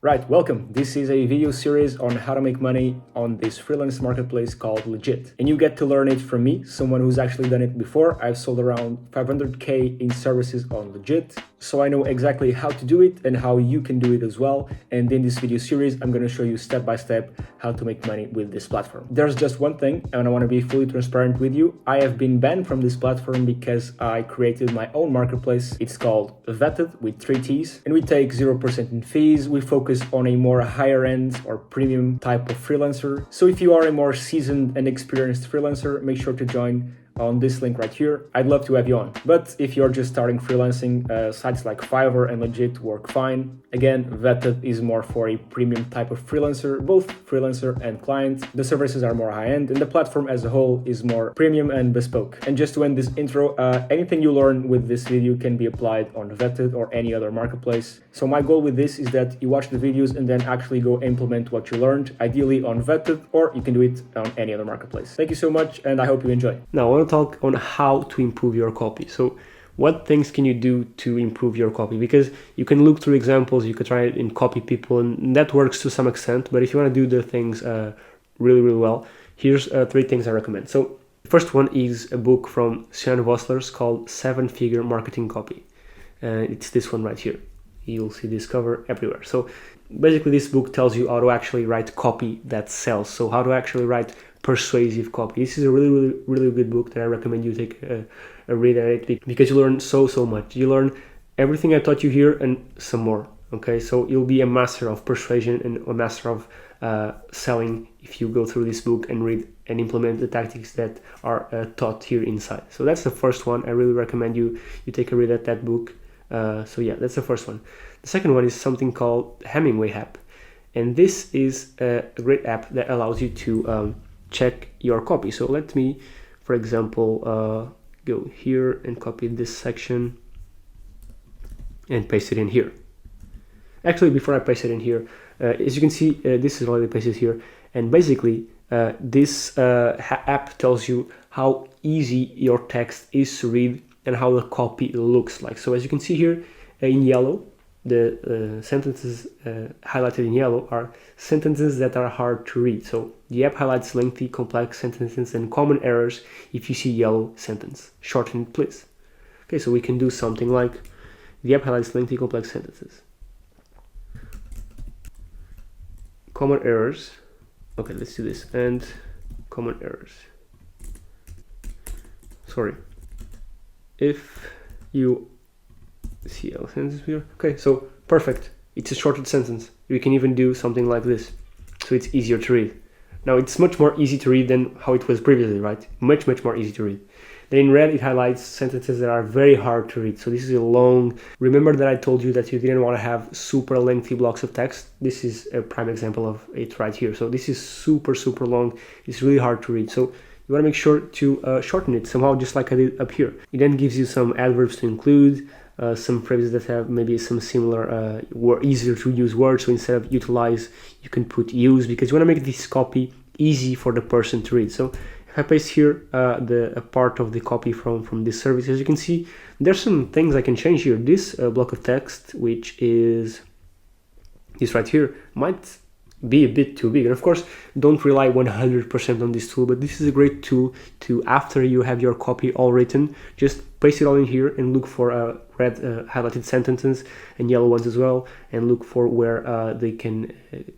Right, welcome. This is a video series on how to make money on this freelance marketplace called Legiit. And you get to learn it from me, someone who's actually done it before. I've sold around 500K in services on Legiit, so I know exactly how to do it and how you can do it as well. And in this video series, I'm going to show you step by step how to make money with this platform. There's just one thing, and I want to be fully transparent with you. I have been banned from this platform because I created my own marketplace. It's called Vetted with 3 T's, and we take 0% in fees. We focus on a more higher end or premium type of freelancer. So if you are a more seasoned and experienced freelancer, make sure to join on this link right here. I'd love to have you on. But if you're just starting freelancing, sites like Fiverr and Legiit work fine. Again, Vetted is more for a premium type of freelancer, both freelancer and client. The services are more high-end and the platform as a whole is more premium and bespoke. And just to end this intro, anything you learn with this video can be applied on Vetted or any other marketplace. So my goal with this is that you watch the videos and then actually go implement what you learned, ideally on Vetted, or you can do it on any other marketplace. Thank you so much, and I hope you enjoy. Now I want to talk on how to improve your copy. So what things can you do to improve your copy? Because you can look through examples, you could try it and copy people, and that works to some extent. But if you want to do the things really well, here's 3 things I recommend. So the first one is a book from Vossler called 7-Figure Marketing Copy. It's this one right here. You'll see this cover everywhere. So basically this book tells you how to actually write copy that sells. So how to actually write persuasive copy. This is a really good book that I recommend you take a read at it, because you learn so much. You learn everything I taught you here and some more. Okay, so you'll be a master of persuasion and a master of selling if you go through this book and read and implement the tactics that are taught here inside. So that's the first one. I really recommend you take a read at that book. So yeah, that's the first one. The second one is something called Hemingway App, and this is a great app that allows you to check your copy. So let me, for example, go here and copy this section and paste it in here. Actually, before I paste it in here, as you can see, this is already pasted here, and basically this app tells you how easy your text is to read and how the copy looks like. So as you can see here in yellow, the sentences highlighted in yellow are sentences that are hard to read. So the app highlights lengthy, complex sentences and common errors. If you see yellow sentence, shorten it, please. Okay, so we can do something like the app highlights lengthy, complex sentences. Common errors. Okay, let's do this. And common errors. Sorry. If you see a sentence here, okay, so perfect. It's a shortened sentence. We can even do something like this, so it's easier to read. Now it's much more easy to read than how it was previously, right? Much more easy to read. Then in red, it highlights sentences that are very hard to read. So this is a long. Remember that I told you that you didn't want to have super lengthy blocks of text. This is a prime example of it right here. So this is super long. It's really hard to read. So you want to make sure to shorten it somehow, just like I did up here. It then gives you some adverbs to include, some phrases that have maybe some similar, easier to use words. So instead of utilize, you can put use, because you want to make this copy easy for the person to read. So if I paste here a part of the copy from this service, as you can see, there's some things I can change here. This block of text, which is this right here, might be a bit too big, and of course don't rely 100% on this tool, but this is a great tool to, after you have your copy all written, just paste it all in here and look for red highlighted sentences and yellow ones as well, and look for where they can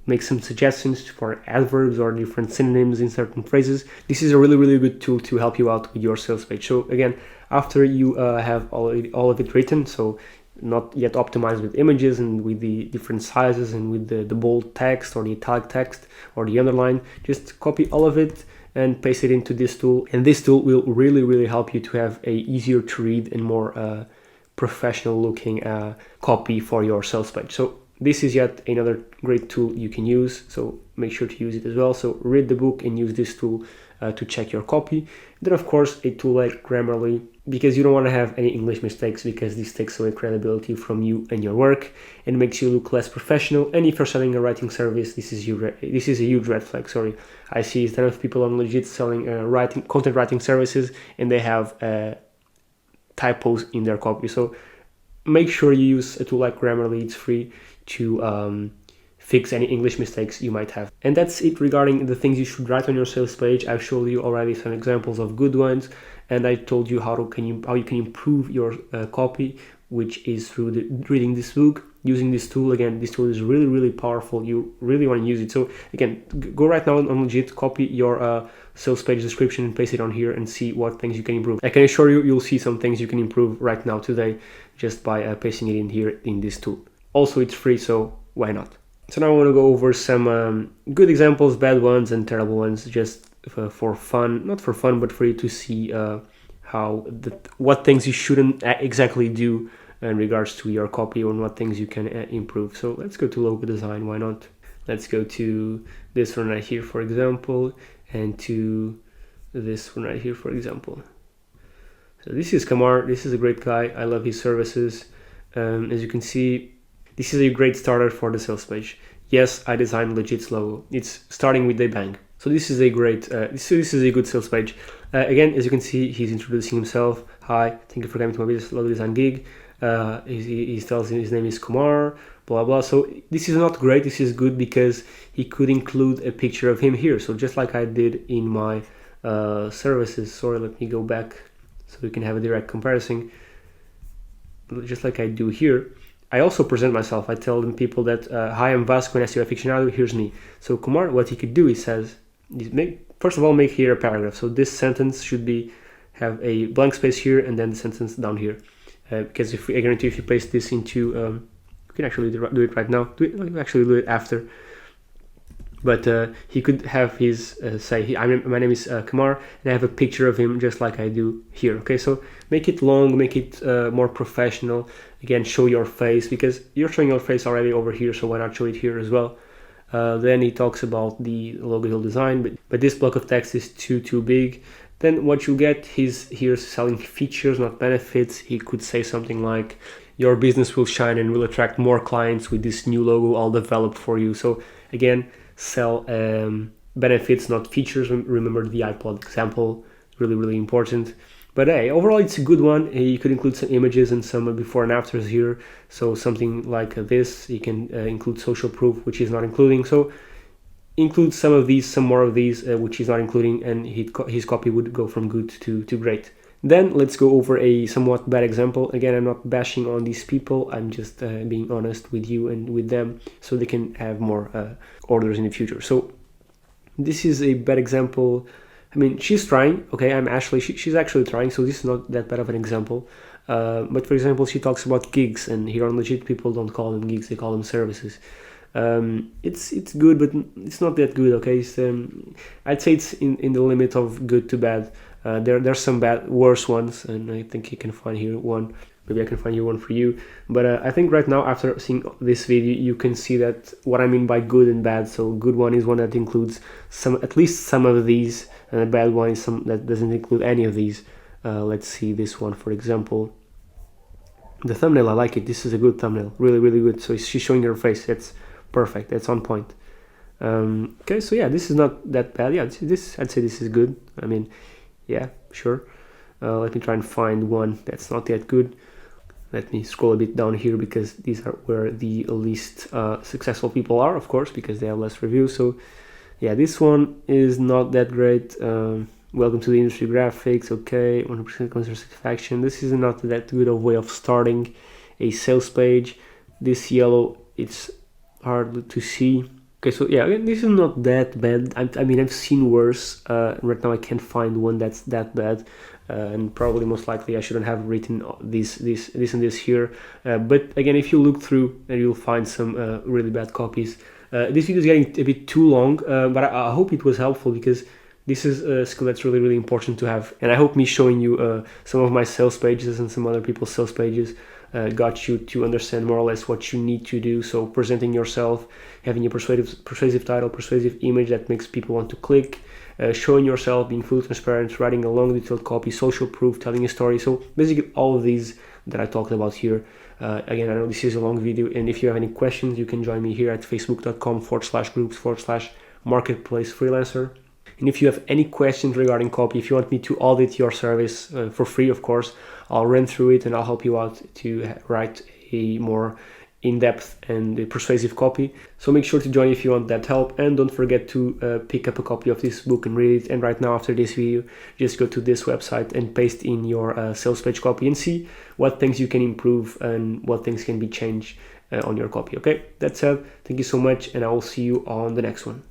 make some suggestions for adverbs or different synonyms in certain phrases. This is a really good tool to help you out with your sales page. So again, after you have all of it written, so not yet optimized with images and with the different sizes and with the bold text or the italic text or the underline, just copy all of it and paste it into this tool, and this tool will really help you to have a easier to read and more professional looking copy for your sales page. So this is yet another great tool you can use, so make sure to use it as well. So read the book and use this tool to check your copy. Then of course a tool like Grammarly, because you don't want to have any English mistakes, because this takes away credibility from you and your work and makes you look less professional. And if you're selling a writing service, this is a huge red flag. Sorry, I see a ton of people on Legiit selling content writing services, and they have typos in their copy. So make sure you use a tool like Grammarly. It's free to fix any English mistakes you might have. And that's it regarding the things you should write on your sales page. I've showed you already some examples of good ones, and I told you how you can improve your copy, which is through reading this book, using this tool. Again, this tool is really, really powerful. You really want to use it. So again, go right now on Legiit, copy your sales page description and paste it on here and see what things you can improve. I can assure you, you'll see some things you can improve right now today just by pasting it in here in this tool. Also, it's free, so why not? So now I want to go over some good examples, bad ones, and terrible ones, just for fun. Not for fun, but for you to see what things you shouldn't exactly do in regards to your copy, and what things you can improve. So let's go to logo design. Why not? Let's go to this one right here, for example, and to this one right here, for example. So this is Kamar. This is a great guy. I love his services. As you can see, this is a great starter for the sales page. Yes, I designed Legiit's logo. It's starting with a bang. So this is a great, this is a good sales page. Again, as you can see, he's introducing himself. Hi, thank you for coming to my business logo design gig. He tells him his name is Kumar, blah, blah. So this is not great. This is good because he could include a picture of him here. So just like I did in my services. Sorry, let me go back so we can have a direct comparison. Just like I do here. I also present myself. I tell them people that, hi, I'm Vasco, and SEO aficionado, here's me. So Kumar, what he could do, he says, first of all, make here a paragraph. So this sentence should have a blank space here, and then the sentence down here. Because I guarantee if you paste this into, you can actually do it right now. Actually do it after. But he could have his, my name is Kumar, and I have a picture of him just like I do here. Okay, so make it long, make it more professional. Again, show your face, because you're showing your face already over here, so why not show it here as well? Then he talks about the logo he'll design, but this block of text is too big. Then what you get, he's here selling features, not benefits. He could say something like, your business will shine and will attract more clients with this new logo I'll develop for you. So again, sell benefits, not features. Remember the iPod example, really, really important. But hey, overall, it's a good one. You could include some images and some before and afters here. So something like this, you can include social proof, which is not including. So include some of these, some more of these, which is not including, and his copy would go from good to great. Then let's go over a somewhat bad example. Again, I'm not bashing on these people. I'm just being honest with you and with them so they can have more orders in the future. So this is a bad example. I mean, she's trying. Okay, I'm Ashley. She's actually trying, so this is not that bad of an example. But for example, she talks about gigs, and here on Legiit, people don't call them gigs; they call them services. It's good, but it's not that good. Okay, I'd say it's in the limit of good to bad. There's some worse ones, and I think you can find here one. Maybe I can find here one for you. But I think right now, after seeing this video, you can see that what I mean by good and bad. So good one is one that includes at least some of these, and a bad one is some that doesn't include any of these. Let's see this one, for example. The thumbnail, I like it. This is a good thumbnail, really, really good. So she's showing her face. That's perfect. That's on point. Okay, so yeah, this is not that bad. Yeah, I'd say this is good. I mean, yeah, sure. Let me try and find one that's not that good. Let me scroll a bit down here, because these are where the least successful people are, of course, because they have less reviews. So yeah, this one is not that great. Welcome to the industry graphics. Okay, 100% customer satisfaction. This is not that good of way of starting a sales page. This yellow, it's hard to see. Okay, so yeah, this is not that bad. I mean, I've seen worse. Right now I can't find one that's that bad. And probably most likely I shouldn't have written this and this here. But again, if you look through, you'll find some really bad copies. This video is getting a bit too long, but I hope it was helpful, because this is a skill that's really, really important to have. And I hope me showing you some of my sales pages and some other people's sales pages got you to understand more or less what you need to do. So presenting yourself, having a persuasive title, persuasive image that makes people want to click, showing yourself, being fully transparent, writing a long detailed copy, social proof, telling a story. So basically all of these that I talked about here. Again, I know this is a long video, and if you have any questions, you can join me here at facebook.com/groups/marketplace freelancer. And if you have any questions regarding copy, if you want me to audit your service for free, of course, I'll run through it and I'll help you out to write a more in-depth and persuasive copy. So make sure to join if you want that help, and don't forget to pick up a copy of this book and read it. And right now, after this video, just go to this website and paste in your sales page copy and see what things you can improve and what things can be changed on your copy. Okay, that's it. Thank you so much, and I will see you on the next one.